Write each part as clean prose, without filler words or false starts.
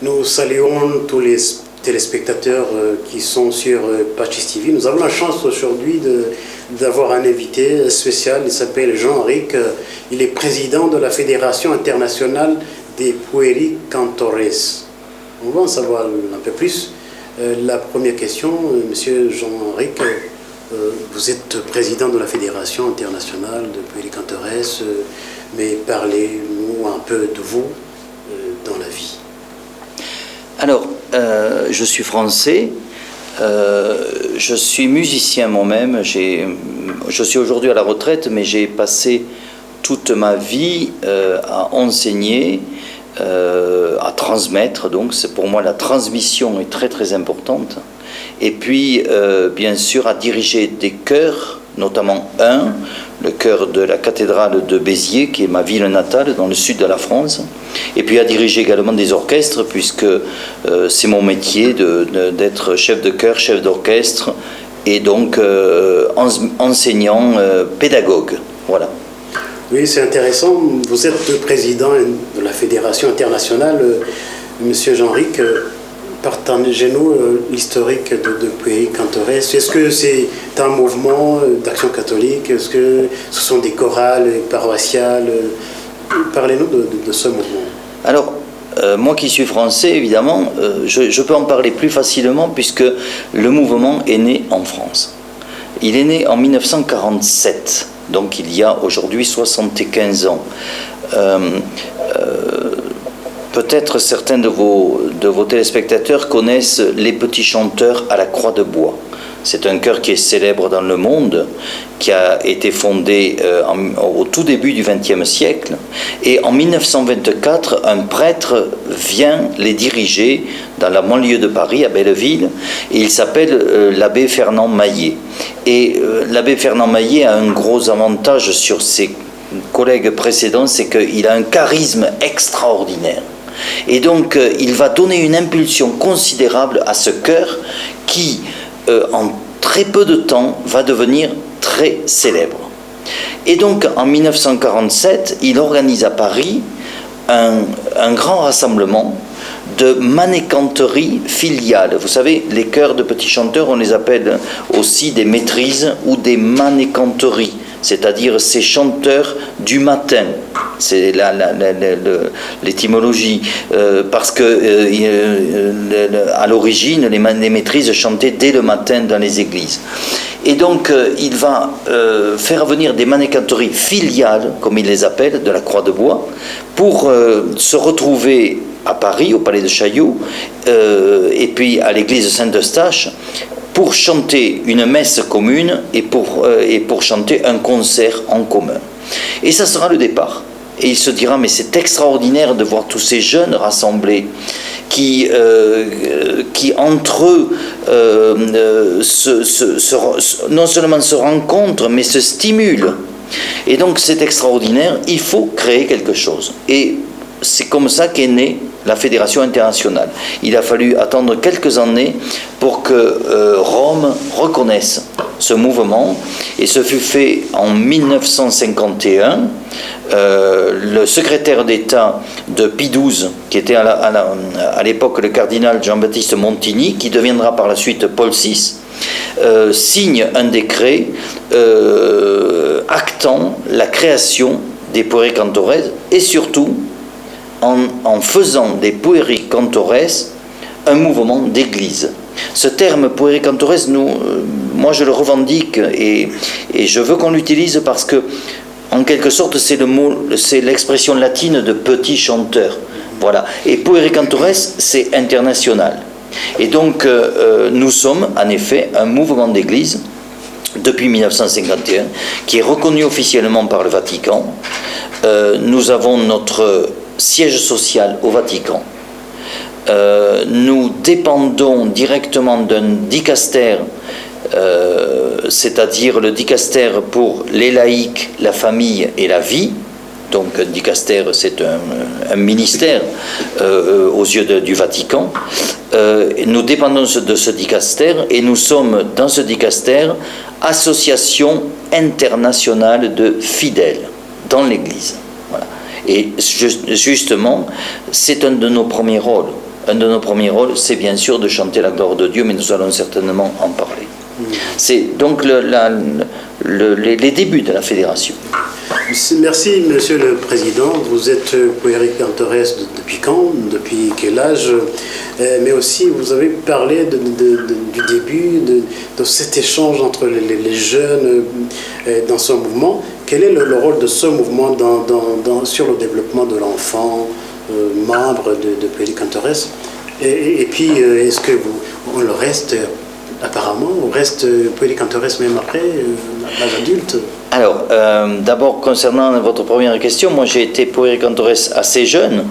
Nous saluons tous les téléspectateurs qui sont sur Pachis TV. Nous avons la chance aujourd'hui d'avoir un invité spécial. Il s'appelle Jean-Henrique. Il est président de la Fédération internationale des pueri-cantores. On va en savoir un peu plus. La première question, Monsieur Jean-Henrique, vous êtes président de la Fédération internationale de pueri-cantores, mais parlez-nous un peu de vous dans la vie. Alors, je suis français, je suis musicien moi-même, je suis aujourd'hui à la retraite, mais j'ai passé toute ma vie à enseigner, à transmettre, donc c'est pour moi la transmission est très très importante, et puis bien sûr à diriger des chœurs, notamment le chœur de la cathédrale de Béziers, qui est ma ville natale dans le sud de la France, et puis à diriger également des orchestres, puisque c'est mon métier d'être chef de chœur, chef d'orchestre, et donc enseignant, pédagogue. Voilà. Oui, c'est intéressant. Vous êtes le président de la Fédération internationale, Monsieur Jean-Henrique. Partagez-nous l'historique de pueri-cantores. Est-ce que c'est un mouvement d'action catholique? Est-ce que ce sont des chorales paroissiales? Parlez-nous de ce mouvement. Alors, moi qui suis français, évidemment, je peux en parler plus facilement puisque le mouvement est né en France. Il est né en 1947, donc il y a aujourd'hui 75 ans. Peut-être certains de vos téléspectateurs connaissent les Petits Chanteurs à la Croix de Bois. C'est un chœur qui est célèbre dans le monde, qui a été fondé au tout début du XXe siècle. Et en 1924, un prêtre vient les diriger dans la banlieue de Paris, à Belleville, et il s'appelle l'abbé Fernand Maillet. Et l'abbé Fernand Maillet a un gros avantage sur ses collègues précédents, c'est qu'il a un charisme extraordinaire. Et donc, il va donner une impulsion considérable à ce chœur qui, en très peu de temps, va devenir très célèbre. Et donc, en 1947, il organise à Paris un grand rassemblement de manécanterie filiale. Vous savez, les chœurs de petits chanteurs, on les appelle aussi des maîtrises ou des manécanteries, c'est-à-dire ces chanteurs du matin. C'est l'étymologie, parce que à l'origine, les maîtrises chantaient dès le matin dans les églises. Et donc, il va faire venir des manécanteries filiales, comme il les appelle, de la Croix de Bois, pour se retrouver à Paris, au Palais de Chaillot, et puis à l'église Saint-Eustache, pour chanter une messe commune et pour chanter un concert en commun. Et ça sera le départ. Et il se dira, mais c'est extraordinaire de voir tous ces jeunes rassemblés qui entre eux non seulement se rencontrent, mais se stimulent. Et donc c'est extraordinaire, il faut créer quelque chose. Et c'est comme ça qu'est née la Fédération internationale. Il a fallu attendre quelques années pour que Rome reconnaisse ce mouvement, et ce fut fait en 1951. Le secrétaire d'État de Pie XII, qui était à l'époque le cardinal Jean-Baptiste Montigny, qui deviendra par la suite Paul VI, signe un décret actant la création des pueri-cantores, et surtout en faisant des pueri-cantores un mouvement d'église. Ce terme pueri-cantores, moi je le revendique et je veux qu'on l'utilise parce que, en quelque sorte, c'est l'expression latine de petit chanteur. Voilà. Et pueri-cantores, c'est international. Et donc, nous sommes en effet un mouvement d'église depuis 1951 qui est reconnu officiellement par le Vatican. Nous avons notre siège social au Vatican. Nous dépendons directement d'un dicastère, c'est-à-dire le dicastère pour les laïcs, la famille et la vie. Donc un dicastère, c'est un ministère aux yeux du Vatican. Nous dépendons de ce dicastère et nous sommes dans ce dicastère association internationale de fidèles dans l'Église. Voilà. Et justement, c'est un de nos premiers rôles. un de nos premiers rôles, c'est bien sûr de chanter la gloire de Dieu, mais nous allons certainement en parler. C'est donc les débuts de la fédération. Merci, Monsieur le Président. Vous êtes puéricantoresse depuis quand? Depuis quel âge? Mais aussi, vous avez parlé du début, de cet échange entre les jeunes dans ce mouvement. Quel est le rôle de ce mouvement sur le développement de l'enfant, membre de puéricantoresse? Et puis, est-ce que on le reste... Apparemment, on reste puéricantoresse même après l'âge adulte. Alors, d'abord, concernant votre première question, moi j'ai été puéricantoresse assez jeune,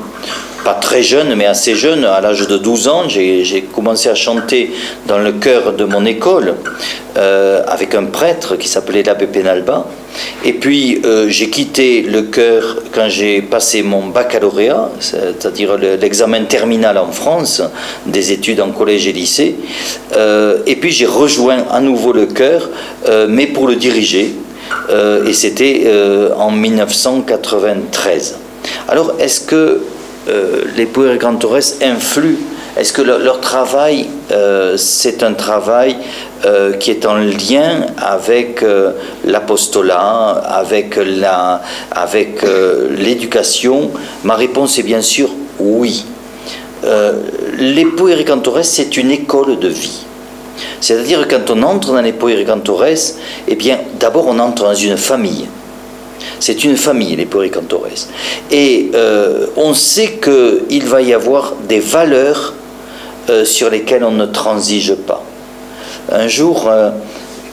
pas très jeune, mais assez jeune. À l'âge de 12 ans, j'ai commencé à chanter dans le chœur de mon école avec un prêtre qui s'appelait l'abbé Penalba. Et puis j'ai quitté le chœur quand j'ai passé mon baccalauréat, c'est-à-dire l'examen terminal en France, des études en collège et lycée. Et puis j'ai rejoint à nouveau le chœur, mais pour le diriger. Et c'était en 1993. Alors, est-ce que les puéricantoresses influent? Est-ce que leur travail, c'est un travail qui est en lien avec l'apostolat, avec l'éducation? Ma réponse est bien sûr oui. Les puéricantoresses, c'est une école de vie. C'est-à-dire quand on entre dans les puéricantoresses, eh bien, d'abord on entre dans une famille. C'est une famille, les puéricantoresses. Et on sait qu'il va y avoir des valeurs sur lesquelles on ne transige pas. Un jour,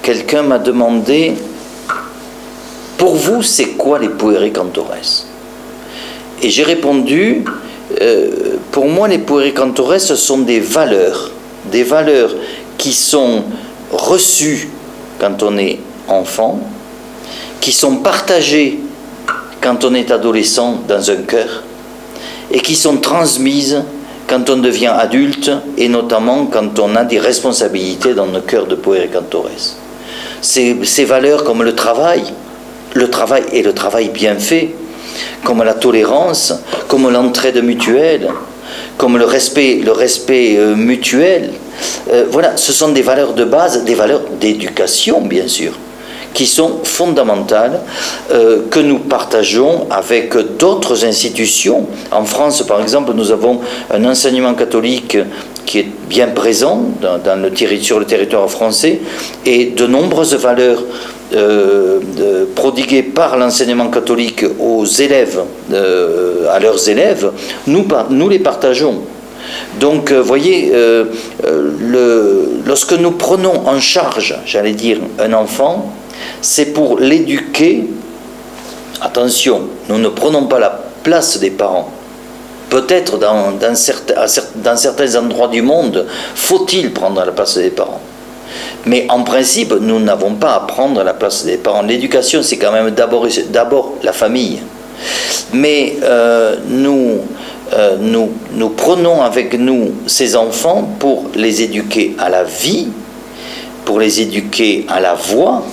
quelqu'un m'a demandé, pour vous, c'est quoi les puéricantoresses? Et j'ai répondu, pour moi, les puéricantoresses, ce sont des valeurs qui sont reçues quand on est enfant, qui sont partagées quand on est adolescent dans un cœur, et qui sont transmises quand on devient adulte, et notamment quand on a des responsabilités dans nos cœurs de puéricantoresses. Ces valeurs comme le travail et le travail bien fait, comme la tolérance, comme l'entraide mutuelle, comme le respect mutuel, voilà, ce sont des valeurs de base, des valeurs d'éducation bien sûr, qui sont fondamentales, que nous partageons avec d'autres institutions. En France, par exemple, nous avons un enseignement catholique qui est bien présent sur le territoire français, et de nombreuses valeurs prodiguées par l'enseignement catholique aux élèves, à leurs élèves, nous les partageons. Donc, voyez, lorsque nous prenons en charge, j'allais dire, un enfant, c'est pour l'éduquer. Attention, nous ne prenons pas la place des parents. Peut-être dans certains endroits du monde, faut-il prendre la place des parents. Mais en principe, nous n'avons pas à prendre la place des parents. L'éducation, c'est quand même d'abord la famille. Mais nous prenons avec nous ces enfants pour les éduquer à la vie, pour les éduquer à la voix,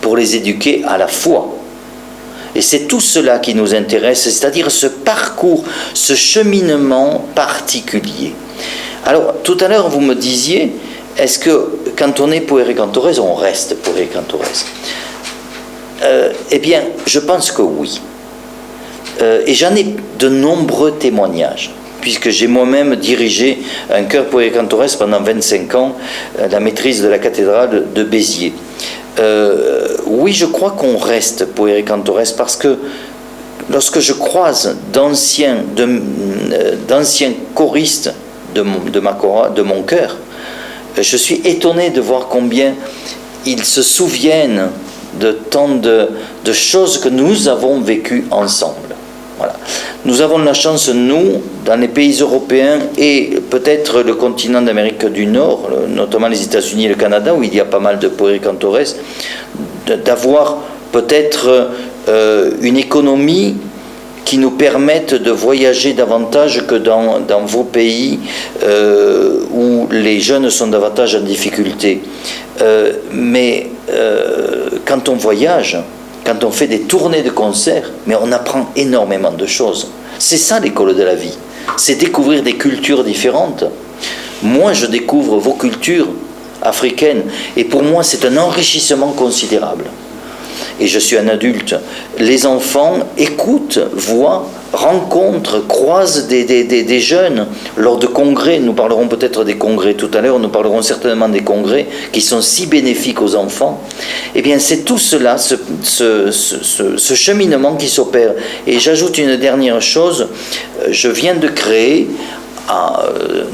pour les éduquer à la foi. Et c'est tout cela qui nous intéresse, c'est-à-dire ce parcours, ce cheminement particulier. Alors, tout à l'heure, vous me disiez, est-ce que quand on est puéricantoresse, on reste puéricantoresse? Eh bien, je pense que oui. Et j'en ai de nombreux témoignages, puisque j'ai moi-même dirigé un chœur puéricantoresse pendant 25 ans, la maîtrise de la cathédrale de Béziers. Oui, je crois qu'on reste puéricantoresse, parce que lorsque je croise d'anciens choristes de mon chœur, je suis étonné de voir combien ils se souviennent de tant de choses que nous avons vécues ensemble. Voilà. Nous avons la chance, nous, dans les pays européens et peut-être le continent d'Amérique du Nord, notamment les États-Unis et le Canada, où il y a pas mal de puéricantoresses, d'avoir peut-être une économie qui nous permette de voyager davantage que dans vos pays où les jeunes sont davantage en difficulté. Mais quand on voyage, quand on fait des tournées de concerts, mais on apprend énormément de choses. C'est ça l'école de la vie. c'est découvrir des cultures différentes. Moi, je découvre vos cultures africaines, et pour moi, c'est un enrichissement considérable. Et je suis un adulte. Les enfants écoutent, voient, rencontrent, croisent des jeunes lors de congrès. Nous parlerons peut-être des congrès tout à l'heure, nous parlerons certainement des congrès qui sont si bénéfiques aux enfants. Eh bien, c'est tout cela, ce cheminement qui s'opère. Et j'ajoute une dernière chose, je viens de créer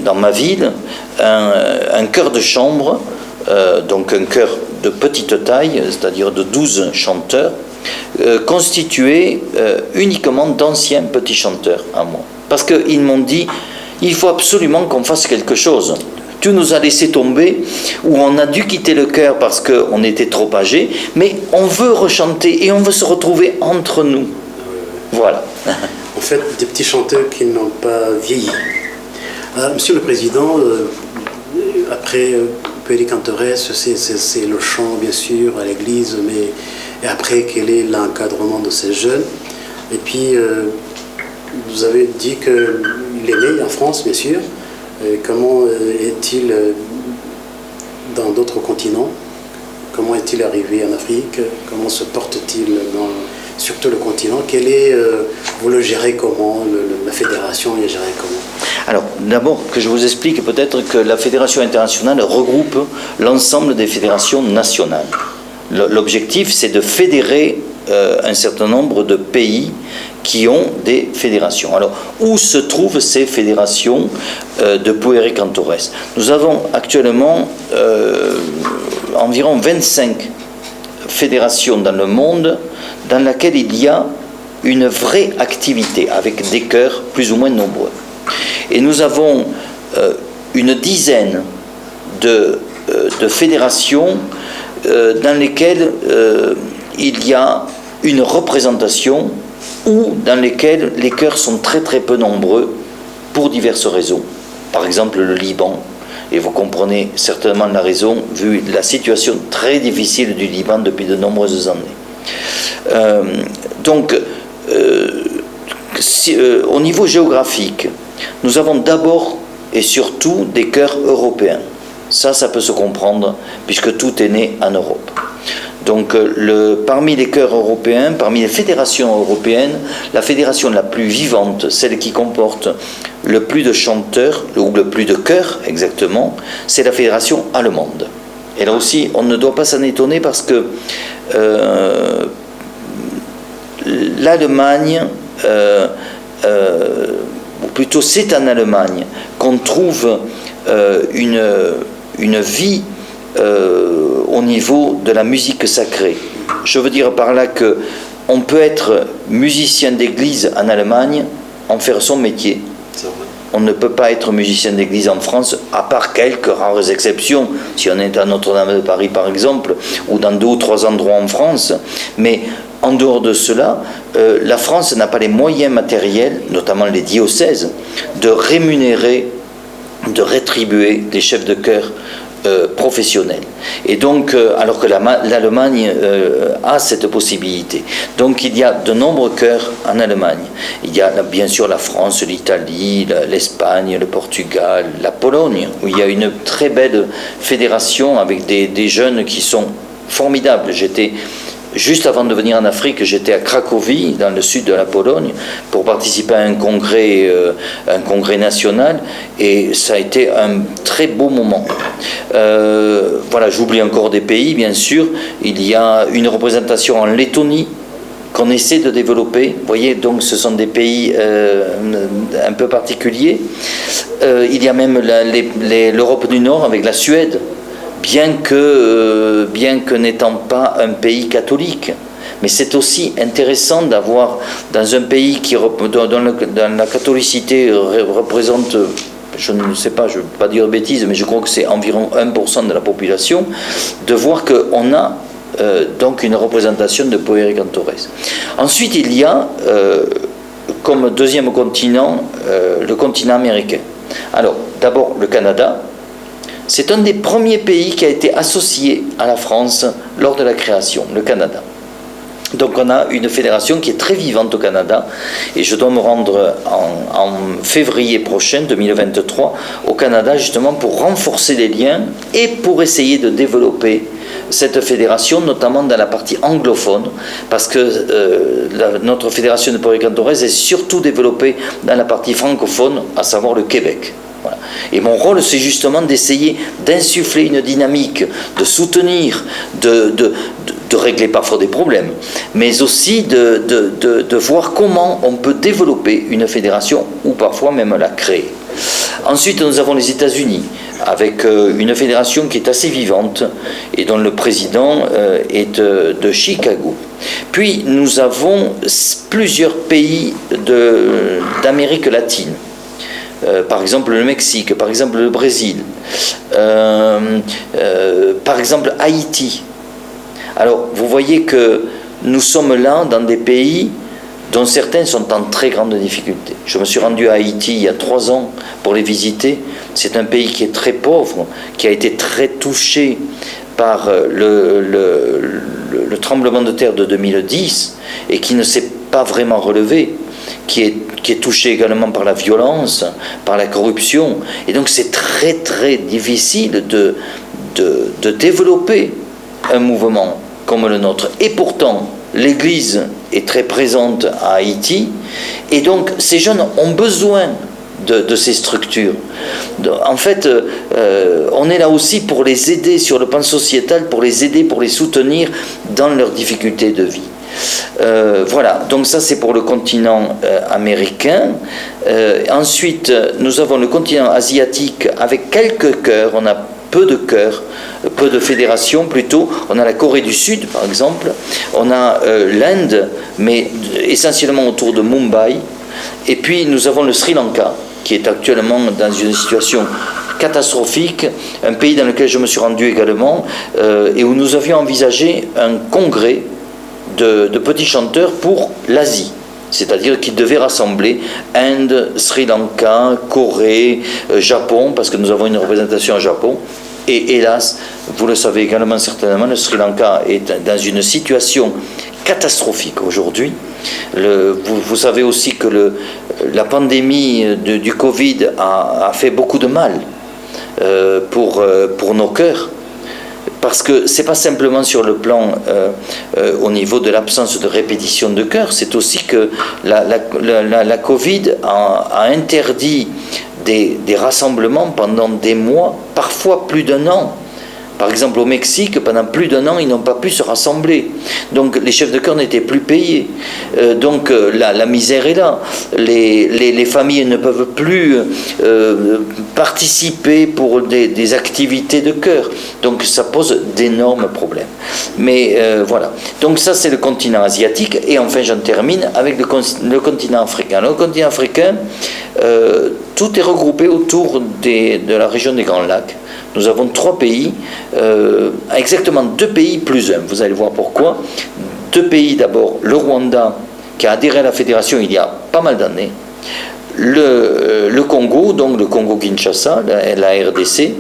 dans ma ville un chœur de chambre, donc un chœur de petite taille, c'est-à-dire de 12 chanteurs, constitué uniquement d'anciens petits chanteurs à moi. Parce qu'ils m'ont dit, il faut absolument qu'on fasse quelque chose. Tu nous as laissé tomber, ou on a dû quitter le chœur parce qu'on était trop âgés, mais on veut rechanter et on veut se retrouver entre nous. Voilà. En fait, des petits chanteurs qui n'ont pas vieilli. Monsieur le Président, après Pueri Cantores, c'est le chant bien sûr à l'église, mais et après quel est l'encadrement de ces jeunes? Et puis vous avez dit qu'il est né en France bien sûr. Comment est-il dans d'autres continents? Comment est-il arrivé en Afrique? Comment se porte-t-il sur tout le continent? Vous le gérez comment? La fédération est gérée comment? Alors, d'abord, que je vous explique peut-être que la Fédération internationale regroupe l'ensemble des fédérations nationales. L'objectif, c'est de fédérer un certain nombre de pays qui ont des fédérations. Alors, où se trouvent ces fédérations de Pueri Cantores? Nous avons actuellement environ 25 fédérations dans le monde dans laquelle il y a une vraie activité avec des chœurs plus ou moins nombreux. Et nous avons une dizaine de fédérations dans lesquelles il y a une représentation ou dans lesquelles les chœurs sont très très peu nombreux pour diverses raisons. Par exemple le Liban, et vous comprenez certainement la raison vu la situation très difficile du Liban depuis de nombreuses années. Au niveau géographique, nous avons d'abord et surtout des chœurs européens. Ça peut se comprendre puisque tout est né en Europe. Donc parmi les chœurs européens, parmi les fédérations européennes, la fédération la plus vivante, celle qui comporte le plus de chanteurs, ou le plus de chœurs exactement, c'est la fédération allemande. Et là aussi, on ne doit pas s'en étonner parce que l'Allemagne, ou plutôt c'est en Allemagne qu'on trouve une vie au niveau de la musique sacrée. Je veux dire par là que on peut être musicien d'église en Allemagne, en faire son métier. On ne peut pas être musicien d'église en France, à part quelques rares exceptions, si on est à Notre-Dame de Paris par exemple, ou dans 2 ou 3 endroits en France. Mais en dehors de cela, la France n'a pas les moyens matériels, notamment les diocèses, de rémunérer, de rétribuer des chefs de chœur professionnels. Et donc, alors que l'Allemagne a cette possibilité. Donc il y a de nombreux chœurs en Allemagne. Il y a bien sûr la France, l'Italie, l'Espagne, le Portugal, la Pologne, où il y a une très belle fédération avec des jeunes qui sont formidables. Juste avant de venir en Afrique, j'étais à Cracovie, dans le sud de la Pologne, pour participer à un congrès national, et ça a été un très beau moment. Voilà, j'oublie encore des pays, bien sûr. Il y a une représentation en Lettonie qu'on essaie de développer. Vous voyez, donc ce sont des pays un peu particuliers. Il y a même l'Europe du Nord avec la Suède. Bien que n'étant pas un pays catholique. Mais c'est aussi intéressant d'avoir dans un pays dont la catholicité représente, je ne sais pas, je ne veux pas dire de bêtises, mais je crois que c'est environ 1% de la population, de voir qu'on a donc une représentation de Pueri Cantores. Ensuite, il y a, comme deuxième continent, le continent américain. Alors, d'abord, le Canada. C'est un des premiers pays qui a été associé à la France lors de la création, le Canada. Donc on a une fédération qui est très vivante au Canada et je dois me rendre en février prochain, 2023, au Canada justement pour renforcer les liens et pour essayer de développer cette fédération, notamment dans la partie anglophone, parce que notre fédération de Port-et-Cantorez est surtout développée dans la partie francophone, à savoir le Québec. Voilà. Et mon rôle, c'est justement d'essayer d'insuffler une dynamique, de soutenir, de régler parfois des problèmes, mais aussi de voir comment on peut développer une fédération ou parfois même la créer. Ensuite, nous avons les États-Unis, avec une fédération qui est assez vivante et dont le président est de Chicago. Puis, nous avons plusieurs pays d'Amérique latine. Par exemple le Mexique, par exemple le Brésil, par exemple Haïti. Alors vous voyez que nous sommes là dans des pays dont certains sont en très grande difficulté. Je me suis rendu à Haïti il y a 3 ans pour les visiter. C'est un pays qui est très pauvre, qui a été très touché par le tremblement de terre de 2010 et qui ne s'est pas vraiment relevé, qui est touché également par la violence, par la corruption. Et donc c'est très très difficile de développer un mouvement comme le nôtre. Et pourtant, l'Église est très présente à Haïti, et donc ces jeunes ont besoin de ces structures. En fait, on est là aussi pour les aider sur le plan sociétal, pour les aider, pour les soutenir dans leurs difficultés de vie. Voilà, donc ça c'est pour le continent américain. Ensuite, nous avons le continent asiatique avec quelques chœurs. On a peu de chœurs, peu de fédérations plutôt. On a la Corée du Sud par exemple, on a l'Inde, mais essentiellement autour de Mumbai. Et puis nous avons le Sri Lanka, qui est actuellement dans une situation catastrophique, un pays dans lequel je me suis rendu également, et où nous avions envisagé un congrès de petits chanteurs pour l'Asie. C'est-à-dire qu'ils devaient rassembler Inde, Sri Lanka, Corée, Japon, parce que nous avons une représentation au Japon. Et hélas, vous le savez également certainement, le Sri Lanka est dans une situation catastrophique aujourd'hui. Vous savez aussi que la pandémie du Covid a fait beaucoup de mal pour nos cœurs. Parce que ce n'est pas simplement sur le plan au niveau de l'absence de répétition de chœur, c'est aussi que la Covid a interdit des rassemblements pendant des mois, parfois plus d'1 an. Par exemple, au Mexique, pendant plus d'1 an, ils n'ont pas pu se rassembler. Donc, les chefs de chœur n'étaient plus payés. Donc, la misère est là. Les familles ne peuvent plus participer pour des activités de chœur. Donc, ça pose d'énormes problèmes. Mais voilà. Donc, ça, c'est le continent asiatique. Et enfin, j'en termine avec le continent africain. Le continent africain, tout est regroupé autour de la région des Grands Lacs. Nous avons 3 pays, exactement 2 pays plus 1, vous allez voir pourquoi. 2 pays d'abord, le Rwanda, qui a adhéré à la fédération il y a pas mal d'années, le Congo, donc le Congo-Kinshasa, la RDC,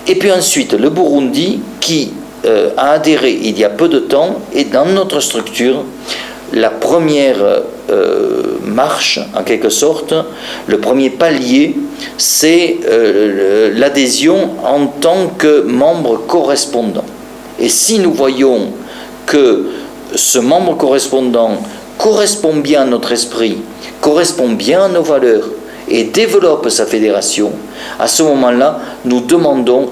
et puis ensuite le Burundi, qui a adhéré il y a peu de temps, et dans notre structure, la première marche, en quelque sorte, le premier palier, c'est l'adhésion en tant que membre correspondant. Et si nous voyons que ce membre correspondant correspond bien à notre esprit, correspond bien à nos valeurs et développe sa fédération, à ce moment-là, nous demandons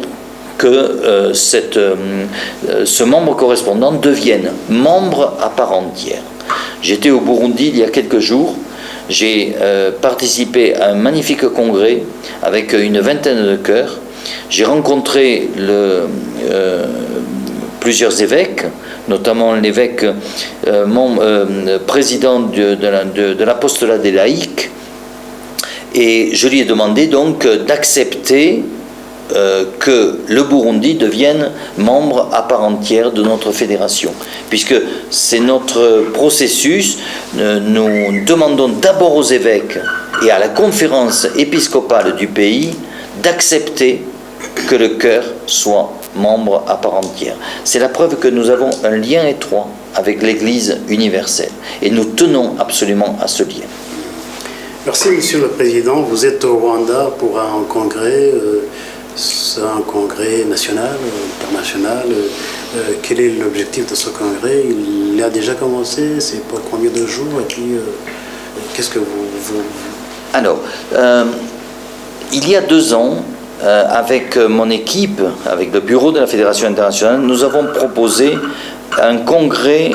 que ce membre correspondant devienne membre à part entière. J'étais au Burundi il y a quelques jours, j'ai participé à un magnifique congrès avec une vingtaine de chœurs. J'ai rencontré plusieurs évêques, notamment l'évêque président de l'apostolat des laïcs, et je lui ai demandé donc d'accepter que le Burundi devienne membre à part entière de notre fédération, puisque c'est notre processus. Nous demandons d'abord aux évêques et à la conférence épiscopale du pays d'accepter que le chœur soit membre à part entière. C'est la preuve que nous avons un lien étroit avec l'Église universelle. Et nous tenons absolument à ce lien. Merci, Monsieur le Président. Vous êtes au Rwanda pour un congrès, un congrès national, international. Quel est l'objectif de ce congrès? Il a déjà commencé, c'est pour combien de jours? Et puis, qu'est-ce que vous... Alors, il y a 2 ans, avec mon équipe, avec le bureau de la Fédération internationale, nous avons proposé un congrès,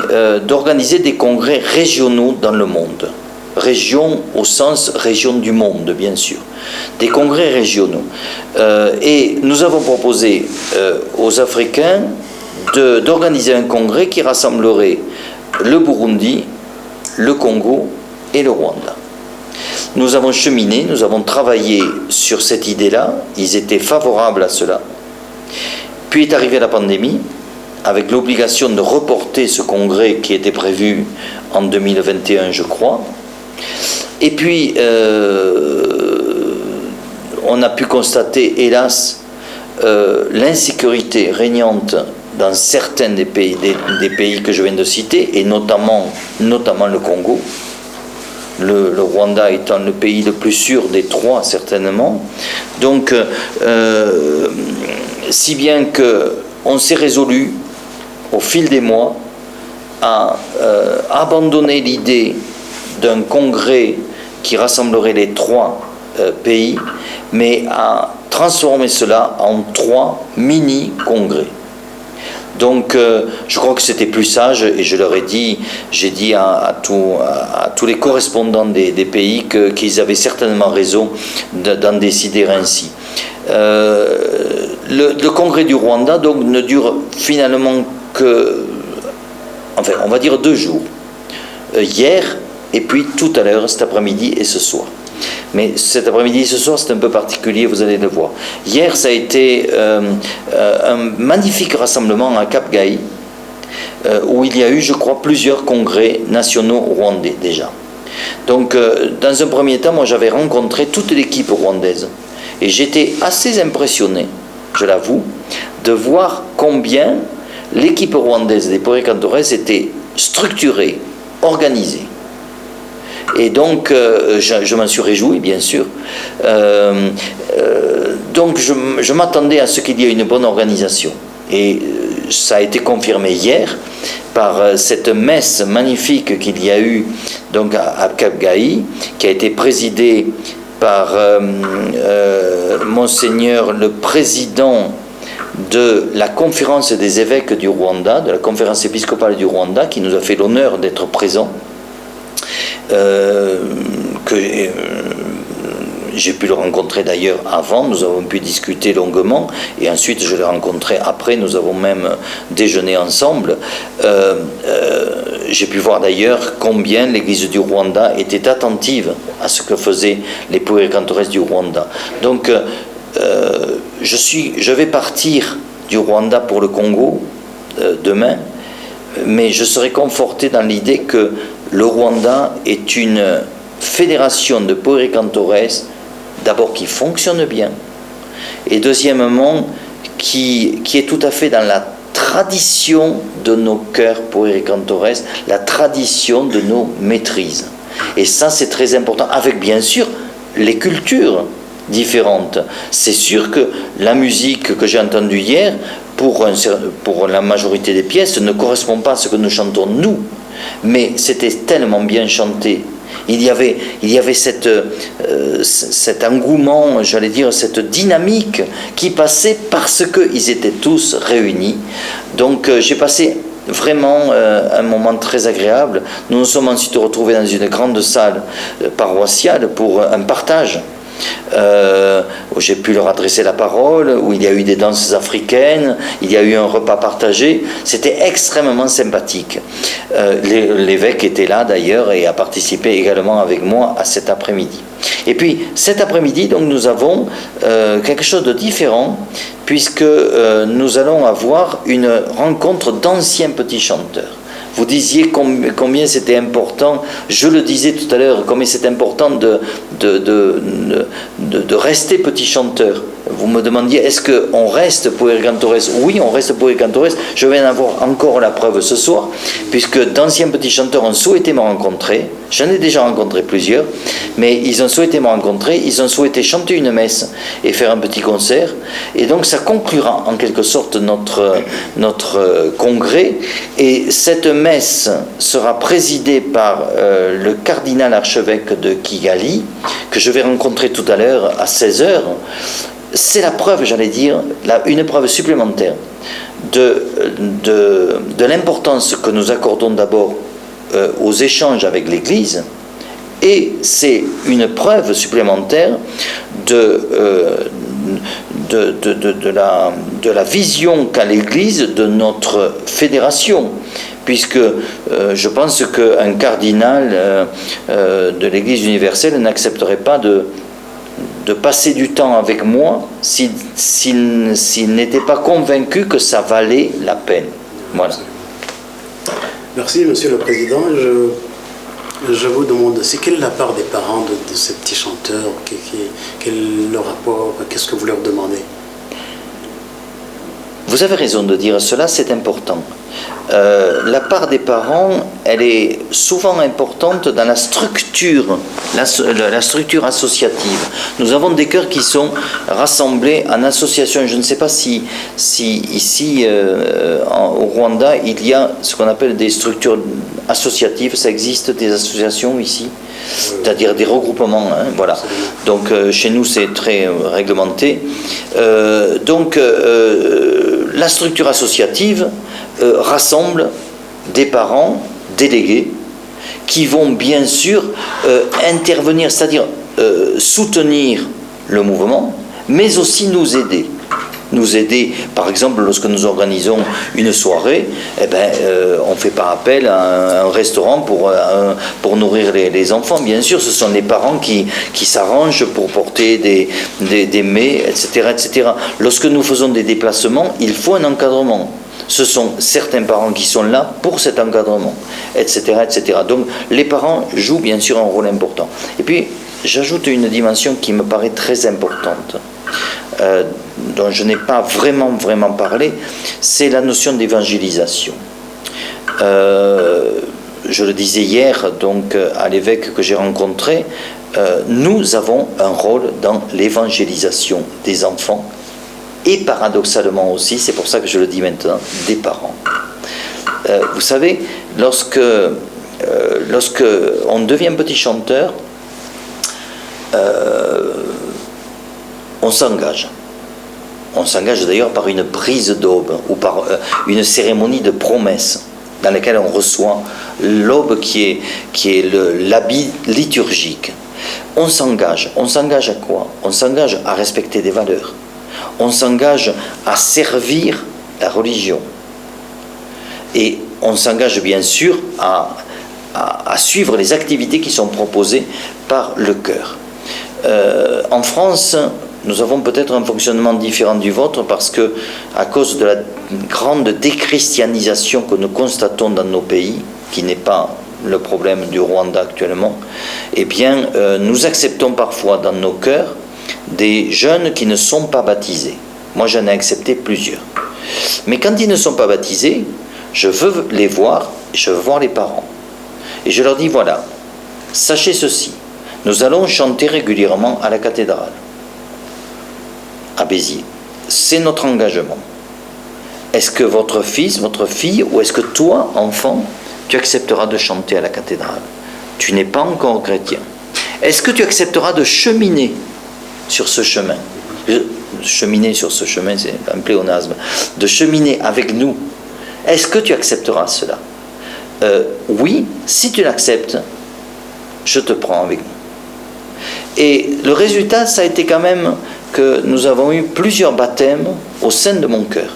d'organiser des congrès régionaux dans le monde. Région au sens région du monde, bien sûr. Des congrès régionaux. Et nous avons proposé aux Africains d'organiser un congrès qui rassemblerait le Burundi, le Congo et le Rwanda. Nous avons cheminé, nous avons travaillé sur cette idée-là, ils étaient favorables à cela. Puis est arrivée la pandémie, avec l'obligation de reporter ce congrès qui était prévu en 2021, je crois. Et puis, on a pu constater, hélas, l'insécurité régnante dans certains des pays que je viens de citer, et notamment le Congo. Le Rwanda étant le pays le plus sûr des 3, certainement. Donc, si bien qu'on s'est résolu, au fil des mois, à abandonner l'idée d'un congrès qui rassemblerait les 3 pays, mais à transformer cela en 3 mini-congrès. Donc, je crois que c'était plus sage, et je leur ai dit, j'ai dit à tous les correspondants des pays qu'ils avaient certainement raison d'en décider ainsi. Le congrès du Rwanda donc ne dure finalement que, enfin, on va dire 2 jours. Hier, et puis tout à l'heure, cet après-midi et ce soir. Mais cet après-midi et ce soir, c'est un peu particulier, vous allez le voir. Hier, ça a été un magnifique rassemblement à Cap-Gaï, où il y a eu, je crois, plusieurs congrès nationaux rwandais déjà. Donc, dans un premier temps, moi, j'avais rencontré toute l'équipe rwandaise. Et j'étais assez impressionné, je l'avoue, de voir combien l'équipe rwandaise des Poiriers Cantores était structurée, organisée. Et donc, je m'en suis réjoui, bien sûr. Donc, je m'attendais à ce qu'il y ait une bonne organisation. Et ça a été confirmé hier par cette messe magnifique qu'il y a eu donc, à Cap-Gaï, qui a été présidée par Monseigneur le président de la conférence des évêques du Rwanda, de la conférence épiscopale du Rwanda, qui nous a fait l'honneur d'être présent. J'ai pu le rencontrer d'ailleurs avant, nous avons pu discuter longuement, et ensuite je l'ai rencontré après, nous avons même déjeuné ensemble. J'ai pu voir d'ailleurs combien l'Église du Rwanda était attentive à ce que faisaient les Poiriers Cantores du Rwanda. Donc je vais partir du Rwanda pour le Congo demain, mais je serai conforté dans l'idée que le Rwanda est une fédération de Poiriers Cantores, d'abord qui fonctionne bien, et deuxièmement qui est tout à fait dans la tradition de nos cœurs Poiriers Cantores, la tradition de nos maîtrises. Et ça, c'est très important, avec bien sûr les cultures différentes. C'est sûr que la musique que j'ai entendue hier, pour la majorité des pièces, ne correspond pas à ce que nous chantons nous. Mais c'était tellement bien chanté. Il y avait cet engouement, j'allais dire, cette dynamique qui passait parce qu'ils étaient tous réunis. Donc j'ai passé vraiment un moment très agréable. Nous nous sommes ensuite retrouvés dans une grande salle paroissiale pour un partage. Où j'ai pu leur adresser la parole, où il y a eu des danses africaines, il y a eu un repas partagé. C'était extrêmement sympathique. L'évêque était là d'ailleurs et a participé également avec moi à cet après-midi. Et puis cet après-midi, donc, nous avons quelque chose de différent, puisque nous allons avoir une rencontre d'anciens petits chanteurs. Vous disiez combien c'était important, je le disais tout à l'heure, combien c'est important de rester petit chanteur. vous me demandiez, est-ce qu'on reste Pueri Cantores? Oui, on reste Pueri Cantores. Je vais en avoir encore la preuve ce soir, puisque d'anciens petits chanteurs ont souhaité me rencontrer. J'en ai déjà rencontré plusieurs, mais ils ont souhaité me rencontrer, ils ont souhaité chanter une messe et faire un petit concert. Et donc ça conclura en quelque sorte notre congrès. Et cette messe sera présidée par le cardinal archevêque de Kigali, que je vais rencontrer tout à l'heure à 16h. C'est la preuve, j'allais dire, une preuve supplémentaire de l'importance que nous accordons d'abord aux échanges avec l'Église, et c'est une preuve supplémentaire de la vision qu'a l'Église de notre fédération, puisque je pense qu'un cardinal de l'Église universelle n'accepterait pas de passer du temps avec moi s'il n'était pas convaincu que ça valait la peine. Voilà. Merci, Monsieur le Président. Je vous demande, c'est quelle est la part des parents de ces petits chanteurs? Quel est leur rapport? Qu'est-ce que vous leur demandez? Vous avez raison de dire cela, c'est important. La part des parents, elle est souvent importante dans la structure associative. Nous avons des chœurs qui sont rassemblés en association. Je ne sais pas si ici, au Rwanda, il y a ce qu'on appelle des structures associatives. Ça existe, des associations ici, c'est-à-dire des regroupements. Hein, voilà. Donc chez nous, c'est très réglementé. La structure associative rassemble des parents délégués qui vont bien sûr intervenir, c'est-à-dire soutenir le mouvement, mais aussi nous aider. Nous aider, par exemple, lorsque nous organisons une soirée, on ne fait pas appel à un restaurant pour nourrir les enfants. Bien sûr, ce sont les parents qui s'arrangent pour porter des mets, etc., etc. Lorsque nous faisons des déplacements, il faut un encadrement. Ce sont certains parents qui sont là pour cet encadrement, etc., etc. Donc, les parents jouent bien sûr un rôle important. Et puis, j'ajoute une dimension qui me paraît très importante, dont je n'ai pas vraiment parlé, c'est la notion d'évangélisation. Je le disais hier donc à l'évêque que j'ai rencontré, nous avons un rôle dans l'évangélisation des enfants et paradoxalement aussi, c'est pour ça que je le dis maintenant, des parents. Vous savez, lorsque on devient petit chanteur, on s'engage. On s'engage d'ailleurs par une prise d'aube ou par une cérémonie de promesse dans laquelle on reçoit l'aube qui est l'habit liturgique. On s'engage. On s'engage à quoi? On s'engage à respecter des valeurs. On s'engage à servir la religion. Et on s'engage bien sûr à suivre les activités qui sont proposées par le chœur. En France, nous avons peut-être un fonctionnement différent du vôtre parce que, à cause de la grande déchristianisation que nous constatons dans nos pays, qui n'est pas le problème du Rwanda actuellement, eh bien, nous acceptons parfois dans nos chœurs des jeunes qui ne sont pas baptisés. Moi, j'en ai accepté plusieurs. Mais quand ils ne sont pas baptisés, je veux les voir, je veux voir les parents. Et je leur dis, voilà, sachez ceci, nous allons chanter régulièrement à la cathédrale, à Béziers. C'est notre engagement. Est-ce que votre fils, votre fille, ou est-ce que toi, enfant, tu accepteras de chanter à la cathédrale? Tu n'es pas encore chrétien. Est-ce que tu accepteras de cheminer sur ce chemin? Cheminer sur ce chemin, c'est un pléonasme. De cheminer avec nous. Est-ce que tu accepteras cela? Oui, si tu l'acceptes, je te prends avec nous. Et le résultat, ça a été quand même que nous avons eu plusieurs baptêmes au sein de mon chœur.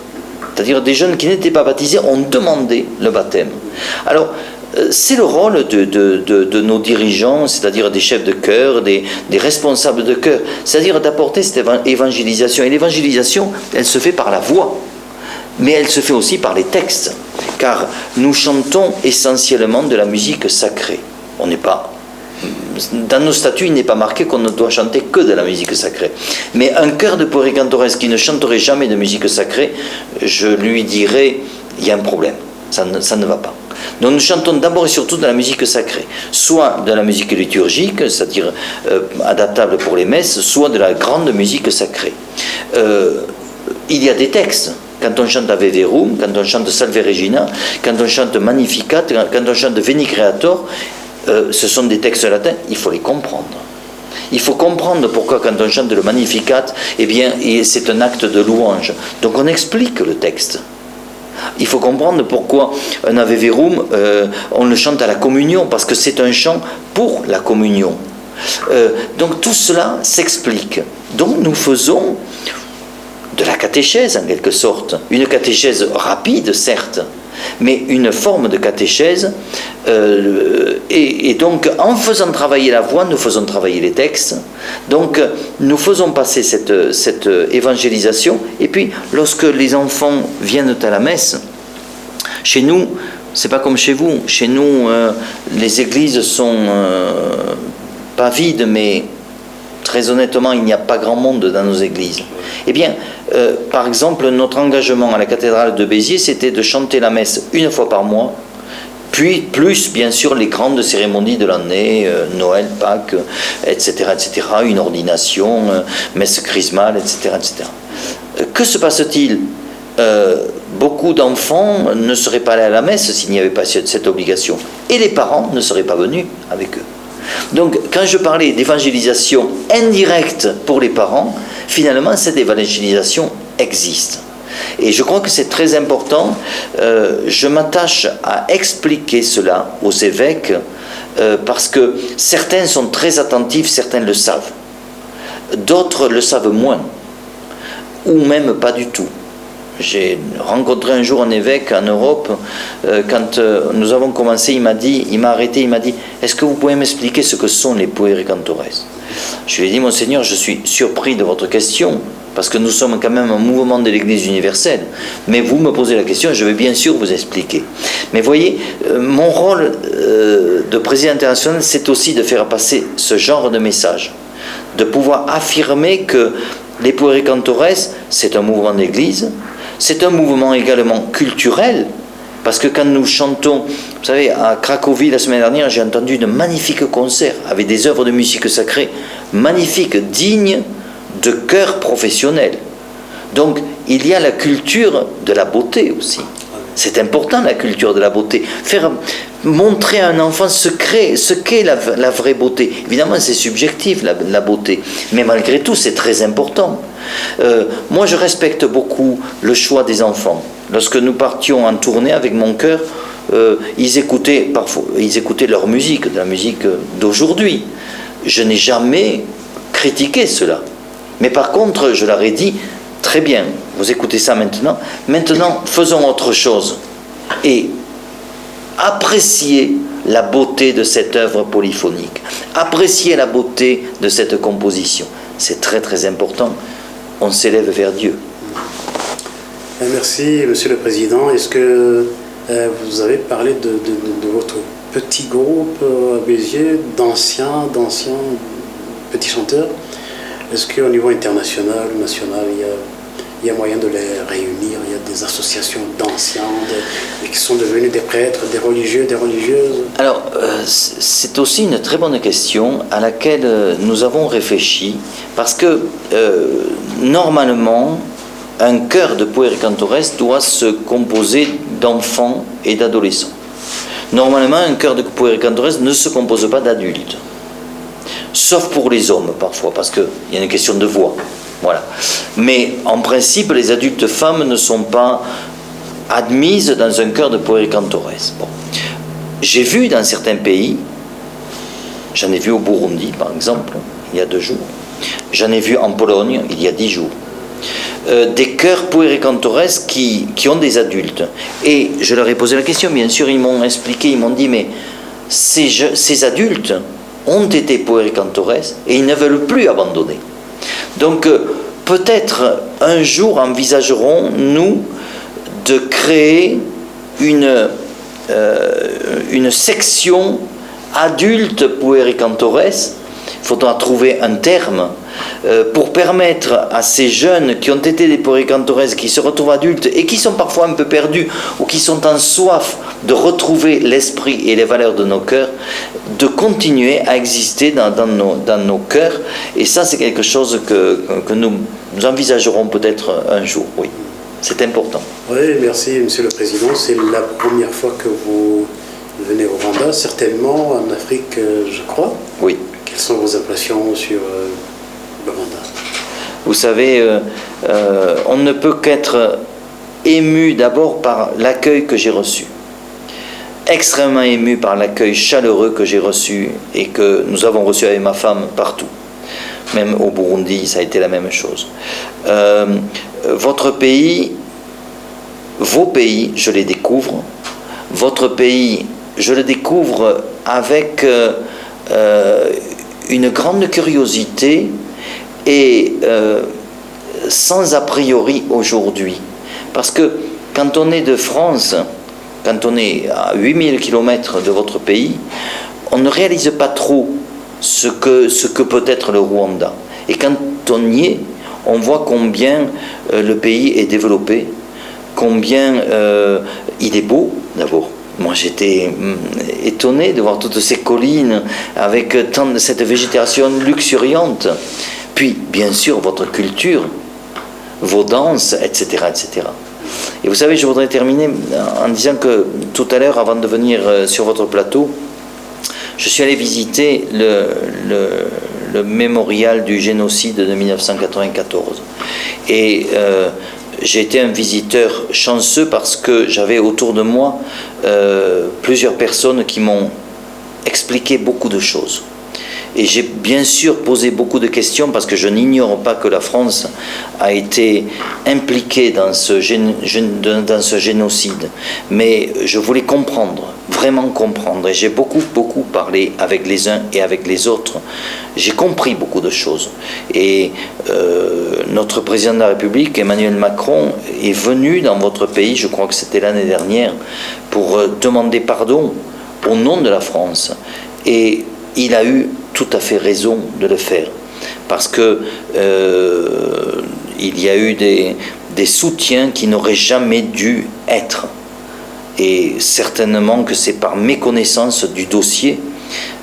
C'est-à-dire des jeunes qui n'étaient pas baptisés ont demandé le baptême. Alors, c'est le rôle de nos dirigeants, c'est-à-dire des chefs de chœur, des responsables de chœur, c'est-à-dire d'apporter cette évangélisation. Et l'évangélisation, elle se fait par la voix, mais elle se fait aussi par les textes, car nous chantons essentiellement de la musique sacrée. On n'est pas dans nos statuts, il n'est pas marqué qu'on ne doit chanter que de la musique sacrée. Mais un chœur de Pueri Cantores qui ne chanterait jamais de musique sacrée, je lui dirais, il y a un problème, ça ne va pas. Donc nous chantons d'abord et surtout de la musique sacrée, soit de la musique liturgique, c'est-à-dire adaptable pour les messes, soit de la grande musique sacrée. Il y a des textes. Quand on chante Ave Verum, quand on chante Salve Regina, quand on chante Magnificat, quand on chante Veni Creator, ce sont des textes latins, il faut les comprendre. Il faut comprendre pourquoi quand on chante le Magnificat, eh bien, c'est un acte de louange. Donc on explique le texte. Il faut comprendre pourquoi un Ave Verum, on le chante à la communion, parce que c'est un chant pour la communion. Donc tout cela s'explique. Donc nous faisons de la catéchèse en quelque sorte, une catéchèse rapide certes, mais une forme de catéchèse, et donc en faisant travailler la voix, nous faisons travailler les textes, donc nous faisons passer cette évangélisation, et puis lorsque les enfants viennent à la messe, chez nous, c'est pas comme chez vous, chez nous les églises sont pas vides, mais très honnêtement, il n'y a pas grand monde dans nos églises. Eh bien, par exemple, notre engagement à la cathédrale de Béziers, c'était de chanter la messe une fois par mois, puis plus, bien sûr, les grandes cérémonies de l'année, Noël, Pâques, etc., etc., une ordination, messe chrismale, etc., etc. Que se passe-t-il ? Beaucoup d'enfants ne seraient pas allés à la messe s'il n'y avait pas cette obligation. Et les parents ne seraient pas venus avec eux. Donc, quand je parlais d'évangélisation indirecte pour les parents, finalement, cette évangélisation existe. Et je crois que c'est très important. Je m'attache à expliquer cela aux évêques parce que certains sont très attentifs, certains le savent. D'autres le savent moins, ou même pas du tout. J'ai rencontré un jour un évêque en Europe, quand nous avons commencé, il m'a arrêté, il m'a dit « Est-ce que vous pouvez m'expliquer ce que sont les Pueri Cantores ?» Je lui ai dit « Monseigneur, je suis surpris de votre question, parce que nous sommes quand même un mouvement de l'Église universelle, mais vous me posez la question, je vais bien sûr vous expliquer. » Mais voyez, mon rôle de président international, c'est aussi de faire passer ce genre de message, de pouvoir affirmer que les Pueri Cantores, c'est un mouvement d'Église. C'est un mouvement également culturel, parce que quand nous chantons, vous savez, à Cracovie la semaine dernière, j'ai entendu de magnifiques concerts avec des œuvres de musique sacrée magnifiques, dignes de chœurs professionnels. Donc, il y a la culture de la beauté aussi. C'est important, la culture de la beauté. Faire montrer à un enfant ce qu'est la vraie beauté. Évidemment, c'est subjectif, la beauté. Mais malgré tout, c'est très important. Moi, je respecte beaucoup le choix des enfants. Lorsque nous partions en tournée avec mon chœur, ils écoutaient leur musique, de la musique d'aujourd'hui. Je n'ai jamais critiqué cela. Mais par contre, je leur ai dit, très bien, vous écoutez ça maintenant. Maintenant, faisons autre chose. Et appréciez la beauté de cette œuvre polyphonique. Appréciez la beauté de cette composition. C'est très très important. On s'élève vers Dieu. Merci, Monsieur le Président. Est-ce que vous avez parlé de votre petit groupe à Béziers, d'anciens petits chanteurs? Est-ce qu'au niveau international ou national, il y a moyen de les réunir? Il y a des associations d'anciens qui sont devenus des prêtres, des religieux, des religieuses? Alors, c'est aussi une très bonne question à laquelle nous avons réfléchi, parce que normalement, un chœur de Pueri Cantores doit se composer d'enfants et d'adolescents. Normalement, un chœur de Pueri Cantores ne se compose pas d'adultes. Sauf pour les hommes, parfois, parce qu'il y a une question de voix. Voilà. Mais en principe, les adultes femmes ne sont pas admises dans un chœur de Pueri Cantores. Bon. J'ai vu dans certains pays, j'en ai vu au Burundi, par exemple, il y a 2 jours. J'en ai vu en Pologne, il y a 10 jours. Des chœurs Pueri Cantores qui ont des adultes. Et je leur ai posé la question, bien sûr, ils m'ont expliqué, ils m'ont dit, mais ces adultes ont été Pueri Cantores et ils ne veulent plus abandonner. Donc peut-être un jour envisagerons-nous de créer une section adulte puericantores. Il faudra trouver un terme pour permettre à ces jeunes qui ont été des puericantores, qui se retrouvent adultes et qui sont parfois un peu perdus ou qui sont en soif de retrouver l'esprit et les valeurs de nos cœurs, de continuer à exister dans nos cœurs. Et ça, c'est quelque chose que nous envisagerons peut-être un jour, oui. C'est important. Oui, merci Monsieur le Président. C'est la première fois que vous venez au Rwanda, certainement en Afrique, je crois. Oui. Quelles sont vos impressions sur le Rwanda? Vous savez, on ne peut qu'être ému d'abord par l'accueil que j'ai reçu. Extrêmement ému par l'accueil chaleureux que j'ai reçu et que nous avons reçu avec ma femme partout. Même au Burundi, ça a été la même chose. Votre pays, vos pays, je les découvre. Votre pays, je le découvre avec une grande curiosité et sans a priori aujourd'hui. Parce que quand on est de France, quand on est à 8000 km de votre pays, on ne réalise pas trop ce que peut être le Rwanda. Et quand on y est, on voit combien le pays est développé, combien il est beau d'abord. Moi j'étais étonné de voir toutes ces collines avec cette végétation luxuriante. Puis bien sûr votre culture, vos danses, etc., etc. Et vous savez, je voudrais terminer en disant que tout à l'heure, avant de venir sur votre plateau, je suis allé visiter le mémorial du génocide de 1994. Et j'ai été un visiteur chanceux parce que j'avais autour de moi plusieurs personnes qui m'ont expliqué beaucoup de choses. Et j'ai bien sûr posé beaucoup de questions parce que je n'ignore pas que la France a été impliquée dans ce génocide. Mais je voulais comprendre, vraiment comprendre. Et j'ai beaucoup parlé avec les uns et avec les autres. J'ai compris beaucoup de choses. Et notre président de la République, Emmanuel Macron, est venu dans votre pays, je crois que c'était l'année dernière, pour demander pardon au nom de la France. Et il a eu tout à fait raison de le faire, parce que il y a eu des soutiens qui n'auraient jamais dû être, et certainement que c'est par méconnaissance du dossier,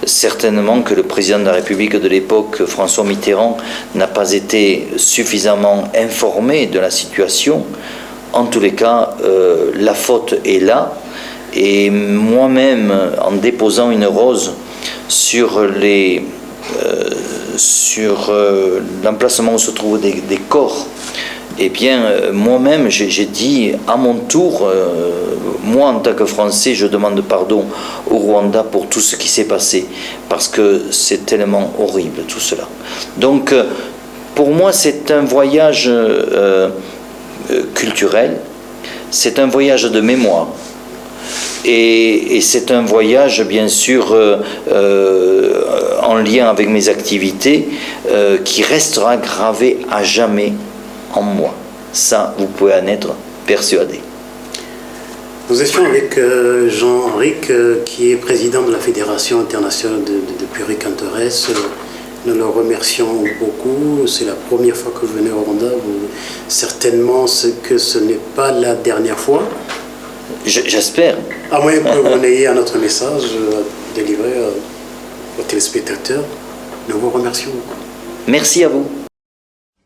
certainement que le président de la République de l'époque, François Mitterrand, n'a pas été suffisamment informé de la situation. En tous les cas, la faute est là, et moi-même, en déposant une rose sur l'emplacement où se trouvent des corps, eh bien, moi-même, j'ai dit à mon tour, moi en tant que Français, je demande pardon au Rwanda pour tout ce qui s'est passé, parce que c'est tellement horrible tout cela. Donc, pour moi, c'est un voyage culturel, c'est un voyage de mémoire. Et c'est un voyage, bien sûr, en lien avec mes activités, qui restera gravé à jamais en moi. Ça, vous pouvez en être persuadé. Nous étions avec Jean-Henrique, qui est président de la Fédération internationale de puéricantores. Nous le remercions beaucoup. C'est la première fois que vous venez au Rwanda. Certainement que ce n'est pas la dernière fois. J'espère. À moins que vous ayez un autre message à délivrer aux téléspectateurs, nous vous remercions beaucoup. Merci à vous.